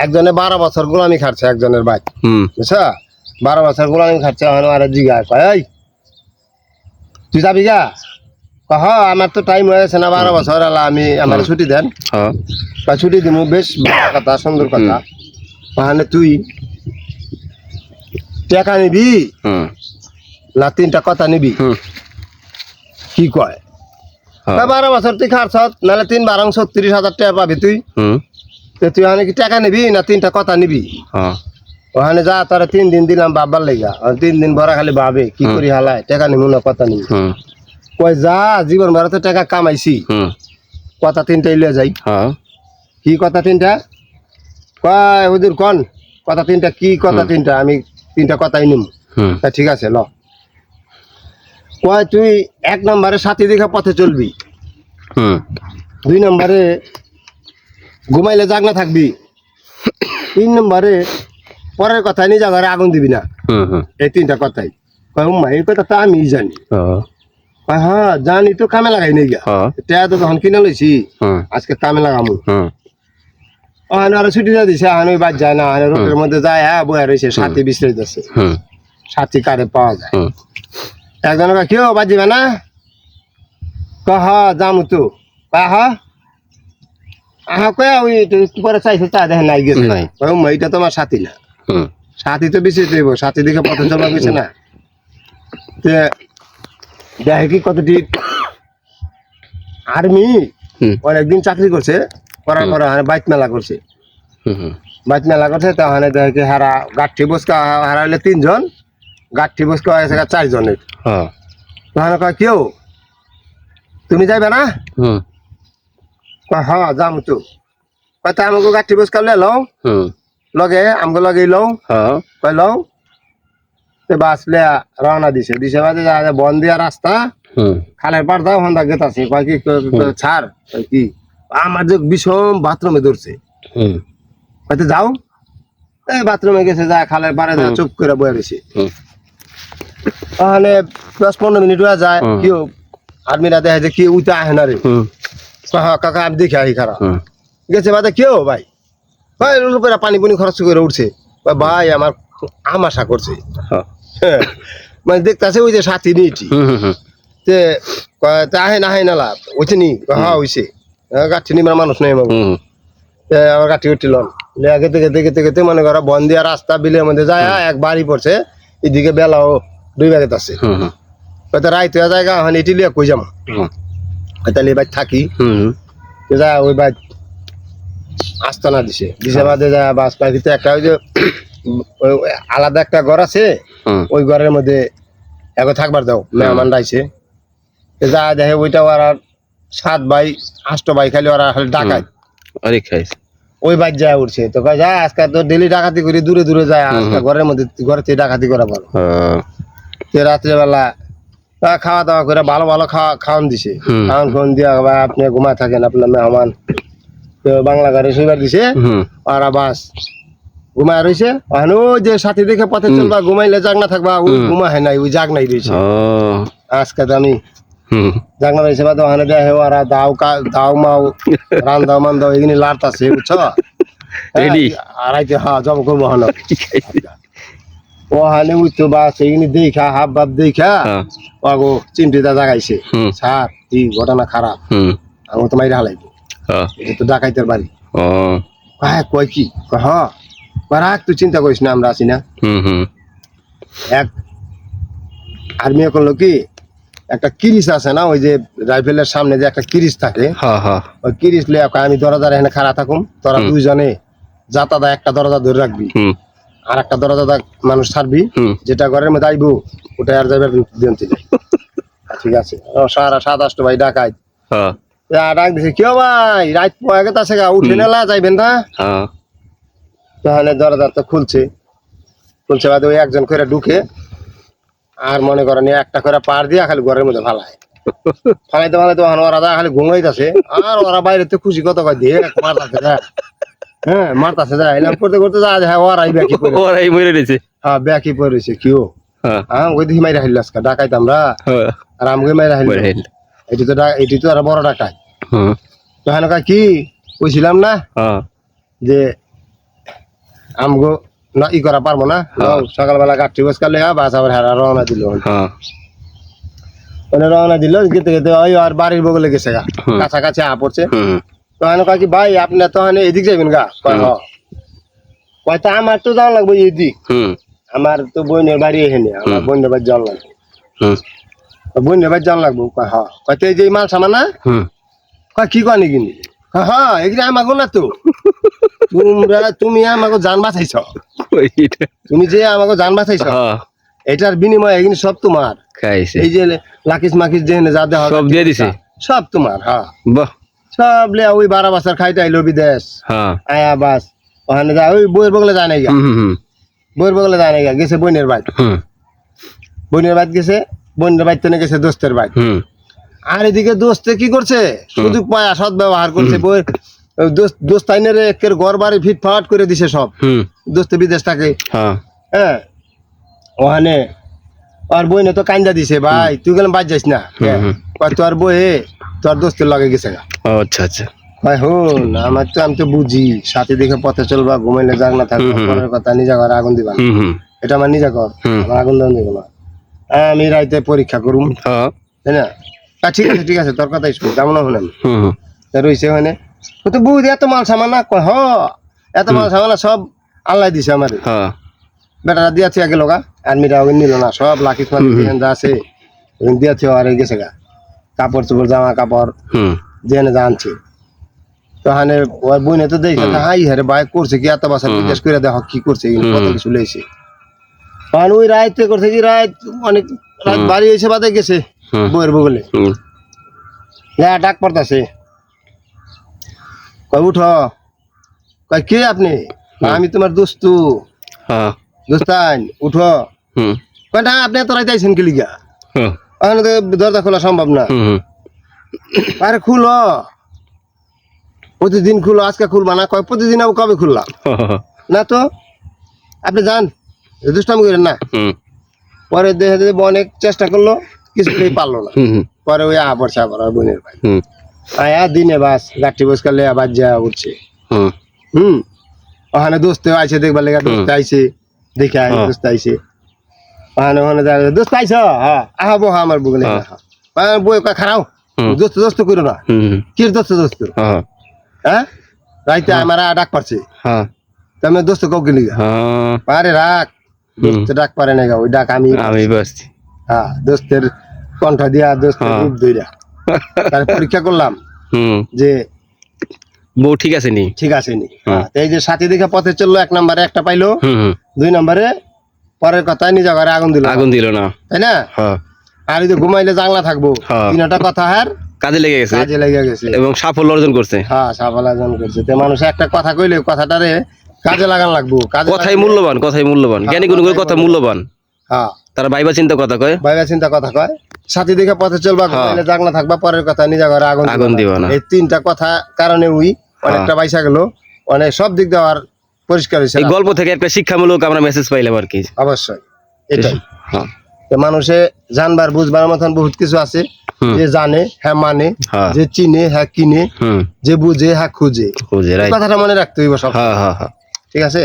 একজনে 12 বছর গোলামি খাচ্ছে একজনের ভাই বুঝছো 12 বছর গোলামি খাচ্ছে আর জিগায় কয় এই তুই যাবি গা কহ আমার তো টাইম হয়ে গেছে না 12 বছর আলা আমি আমার ছুটি দেন ছুটি দিমু বেশ ভালো কথা সুন্দর কথা মানে তুই টাকা নিবি না 3টা কথা নিবি কি কয় 12 বছর তুই খাচ্ছ নাহলে 3 12 36,000 টাকা পাবি তুই তুই ওখানে কি টাকা নিবি না 3টা কথা নিবি ওখানে যা তোরা 3 দিন দিলাম বাবার লেগা 3 দিন ভরা খালি ভাবে কি করি হালায় টাকা নিবো না কথা নিবি কয় যা জীবন ভরা তো টাকা কামাইছি কথা 3টাই লিয়ে যাই কি কথা 3টা কয় হুজুর কোন কথা 3টা কি কথা 3টা আমি 3টা কথাই নিম তা ঠিক আছে ল কয় তুই 1 নম্বরে সাথী দেখা পথে চলবি 2 নম্বরে ঘুমাইলে জাগনা থাকবি 3 নম্বরে পরের কথা নিজে ঘরে আগুন দিবি না এই 3টা কথাই কয় উম্মা এই কথা তো আমি জানি হ্যাঁ জানি তো কামে লাগাই নেই গা টেয়া তো তখন কিনে লইছি আজকে কামে লাগামু ওখানে আরো ছুটি দিয়ে দিছে ওই বাদ যায় না রোডের মধ্যে যায় হ্যাঁ বয়া রয়েছে সাথী বিশ্রাই যাচ্ছে সাথী কারে পাওয়া যায় একজন কেউ বাদ দিবে না কহ যামু তো আহা কয়া ওই পরে চাইছে তা দেখেন নাই গেছে নাই এইটা তোমার সাথী না সাথী তো বেশি দেব সাথী দেখে পথে চলা গেছে না দেখে কি কতটি আর্মি অনেকদিন চাকরি করছে করার পরে বাইক মেলা করছে বাইক মেলা করছে তাহলে দেখে হারা গাঠি বসকা হারা হইলে 3 জন গাঠি বসকা হয়েছে 4 জনের তাহলে কয় কেউ তুমি যাইবে না হ্যাঁ যাম তো কয় তা আমাকে গাঠি বসকা লও লগে আমগো লগে লও কয় লও বাসলে রওনা দিছে বাদে বন দিয়া রাস্তা খালের পাড় দাও হন্দা গেত আছে কয় কি ছাড় কি আমার যে বিষম বাথরুমে ধরছে হয়তো যাও বাথরুমে গেছে যা খালের পাড়ে যা চুপ করে বয়ে রয়েছে ওখানে 10-15 মিনিট হয়ে যায় কেউ আর্মিরা দেখে যে কি উঠে আহে না রে কাকা আমি দেখে আহি খারাপ গেছে বাদে কেউ ভাই ভাই রুপেরা পানি পুনি খরচ করে উঠছে ভাই আমার আমাশা করছে মানে দেখতেছে ওই যে সাথী নিয়েছি আহে না হাই না লাভ ওইছে নি হ্যাঁ হইছে গাঠি নিবার মানুষ নেই আমার গাঠি উঠিল গেতে গেতে গেতে গেতে মনে করো বন দিয়া রাস্তা বিলের মধ্যে যায় এক বাড়ি পড়ছে এদিকে বেলাও 2 বাজে আছে হয়তো রাইতে জায়গা ওখানে এটি লিয়া কই যাম তাহলে এবার থাকি যা ওই বাদ আস্তানা দিছে বাদে যা বাস পাখিতে একটা ওই যে আলাদা একটা ঘর আছে ওই ঘরের মধ্যে এখন থাকবার দাও মেহমান রাইছে যা দেখে ওইটা ওরা 7 ভাই 8 ভাই খালি ওরা খালি ডাকায় ওই বাদ যায় উঠছে তো যা আজকে তো ডেলি ডাকাতি করি দূরে দূরে যায় আজকে ঘরের মধ্যে ঘরেতে ডাকাতি করা ভালো রাত্রেবেলা খাওয়া দাওয়া করে ভালো ভালো খাওয়ান দিছে খাওয়ান দিয়া আপনি ঘুমায় থাকেন আপনার মেহমান বাংলা গাড়ি সুগার দিছে ওরা বাস ঘুমায় রয়েছে ওই যে সাথী দেখে পথে চলবা ঘুমাইলে জাগনা থাকবা ওই ঘুমায় নাই ওই জাগ নাই রয়েছে আজকে আমি জাগনা রয়েছে বা ওখানে দেখে ওরা দাও মাও রান দাও মান দাও এগুলি লাট আছে বুঝছো আড়াইতে হ্যাঁ জব করবো হন ওখানে উঠতো বাস এগুলি দেখা হাব ভাব দেখা ওগো চিন্তিতা জাগাইছে স্যার কি ঘটনা খারাপ আমি তো মাইরে হালাইবো এটা তো ডাকাইতের বাড়ি কয় কি হ্যাঁ রাখ তুই চিন্তা করিস না আমরা আছি না এক আর্মি করলো কি একটা কিরিস আছে না ওই যে রাইফেলের সামনে যে একটা কিরিস থাকে ওই কিরিস লিয়ে আমি দরজার এখানে খাড়া থাকুম তোরা 2 জনে যাতাদা একটা দরজা ধরে রাখবি আর একটা দরজা মানুষ ছাড়বি যেটা ঘরের মধ্যে আইবো ওটা আর যাবে দিতে ঠিক আছে সারা 7-8 ভাই ডাকাই ডাক দিছে কেউ ভাই রাত পয়া গেছে গা উঠে নেলা যাইবেন না তাহলে দরজা তো খুলছে বাদে ওই একজন করে ঢুকে আর মনে করেন একটা করে পার দিয়া খালি ঘরের মধ্যে ফালাইতে ওরা খালি ঘুমাইতেছে আর ওরা বাইরে তো খুশি কত কয় দিয়ে মারতাছে হ্যাঁ মারতাছে যা এলাম করতে করতে যা হ্যাঁ ওরাই ব্যাকি পড়ে ওরাই মরে রয়েছে হ্যাঁ ব্যাকি পড়েছে কেউ হ্যাঁ ওই দিকে মাইরা হাইল আজকে ডাকাইতাম আমরা আর আমাকে মাইরা হাইল এটি তো আর বড় ডাকাই তো হ্যাঁ কি কইছিলাম না যে আমগো না ই করা পারবো না সকালবেলা গাঠি বসকা লইয়া বাস আবার হারা রওনা দিল মানে রওনা দিল গেতে গেতে ওই আর বাড়ির বগলে গেছে গা কাছাকাছি পড়ছে তো আমি কয় কি ভাই আপনি তো এদিক যাবেন গা কয় কয় তো আমার তো যাওয়া লাগবে এদিক আমার তো বোনের বাড়ি এখানে আমার বোনের বাড়ি যাওয়া লাগবে বোনের বাড়ি যাওয়া লাগবো কয় কয় তো এই যে মাল সামান না কয় কি কয় নাকি এগুলো আমাকে না তো তুমি আমাকে জান বাঁচাইছ তুমি যে আমাকে জান বাঁচাইছ এটার বিনিময়ে এগুলো সব তোমার এই যে লাকিস মাকিস যে যা দেওয়া সব দিয়ে দিছে সব তোমার সব লে ওই 12 বছর খাইতে আইলো বিদেশ আয়া বাস ওখানে যা ওই বইয়ের বগলে যায় নাই গা বইয়ের বগলে যায় নাই গা গেছে বোনের বাড়ি গেছে বোনের বাড়ি তো গেছে দোস্তের বাড়ি আর এদিকে দোস্তে কি করছে শুধু পায়া সৎ ব্যবহার করছে বইয়ের দোস্ত আইনের একের ঘর বাড়ি ফিটফাট করে দিছে সব দোস্তে বিদেশ থাকে হ্যাঁ ওখানে আর বই তো কান্দা দিছে ভাই তুই গেলাম বাদ যাইস না তোর বই তোর দোস্তের লগে গেছে গা আচ্ছা আচ্ছা ভাই হন আমার তো আমি তো বুঝি সাথে দেখে পথে চলবা ঘুমাইলে যাক না থাকবে পরের কথা নিজা ঘরে আগুন দিবা এটা আমার নিজা ঘর আমার আগুন দেওয়া দিব না আমি রাইতে পরীক্ষা করুম তাই না ঠিক আছে তোর কথাই শুনি কেমন হলাম রয়েছে ওখানে তো বুঝ এত মাল সামান না কয় এত মাল সামান সব আল্লাহ দিছে আমার বেটারা দিয়াছে আগে লগা আর্মিরা ওই নিল না সব লাকিস মালিক যা আছে দিয়াছে আর গেছে গা কাপড় চোপড় জামা কাপড় জেনে জানছে তো হানে ওই বইনে তো দেখে হাই হারে বাইক করছে কি এত বছর বিদেশ করে দেখো কি করছে কত কিছু লেছে তখন ওই রাইতে করছে কি রাত অনেক রাত বাড়ি এসে বাদে গেছে বইয়ের বগলে ডাক পড়তাছে কয় উঠ কয় কে আপনি আমি তোমার দোস্ত দোস্তান উঠ কয় না আপনি এত রাইতে আইছেন কি লিগা ওখানে তো দরজা খোলা সম্ভব না আরে খুলো প্রতিদিন খুলো আজকে খুলবা না কয় প্রতিদিন আমি কবে খুললাম না তো আপনি যান দুষ্টামি করেন না পরে দেখে অনেক চেষ্টা করলো কিছুতেই পারলো না পরে ওই পড়ছে আবার বোনের ভাই আয়া দিনে বাস গাঠি বস করলে আবার যা উঠছে ওখানে দোস্ত আইছে দেখবার লেগে দোস্ত আইছে দেখে দোস্ত আইছে ওখানে ওখানে দোস্ত আইছ আহা বহা আমার বগলে বই খারাও দোস্ত দোস্ত করো না কি দোস্ত দোস্ত হ্যাঁ রাইতে আমার ডাক পারছে তুমি দোস্ত কাউকে লিগা আরে রাখ দোস্ত ডাক পারে না ওই ডাক আমি বসছি দোস্তের কণ্ঠ দিয়া দোস্তের রূপ দইরা তার পরীক্ষা করলাম যে বউ ঠিক আছে নি এই যে সাথী দেখে পথে চললো 1 নম্বরে একটা পাইলো 2 নম্বরে পরের কথা নিজে ঘরে আগুন দিল না তাই না আর এই যে ঘুমাইলে জানলা থাকবো 3টা কথা হার কাজে লেগে গেছে এবং সাফল্য অর্জন করছে সাফল্য অর্জন করছে তো মানুষ একটা কথা কইলে কথাটারে কাজে লাগান লাগবো কথাই মূল্যবান জ্ঞানী গুণীর কথা মূল্যবান তারা ভাইবা চিন্তা কথা কয় সাথী দেখে পথে চলবা ঘুমাইলে জানলা থাকবা পরের কথা নিজে ঘরে আগুন দিবা না এই 3টা কথা কারণে অনেকটা পয়সা গেল অনেক সব দিক দেওয়ার পরিষ্কার হয়েছে এই গল্প থেকে একটা শিক্ষামূলক আমরা মেসেজ পাইলাম আর কি অবশ্যই এটাই মানুষে জানবার বুঝবার মতন বহুত কিছু আছে যে জানে হ্যাঁ মানে যে চিনে হ্যাঁ কিনে যে বুঝে হ্যাঁ খুঁজে কথাটা মনে রাখতে হইব সব ঠিক আছে।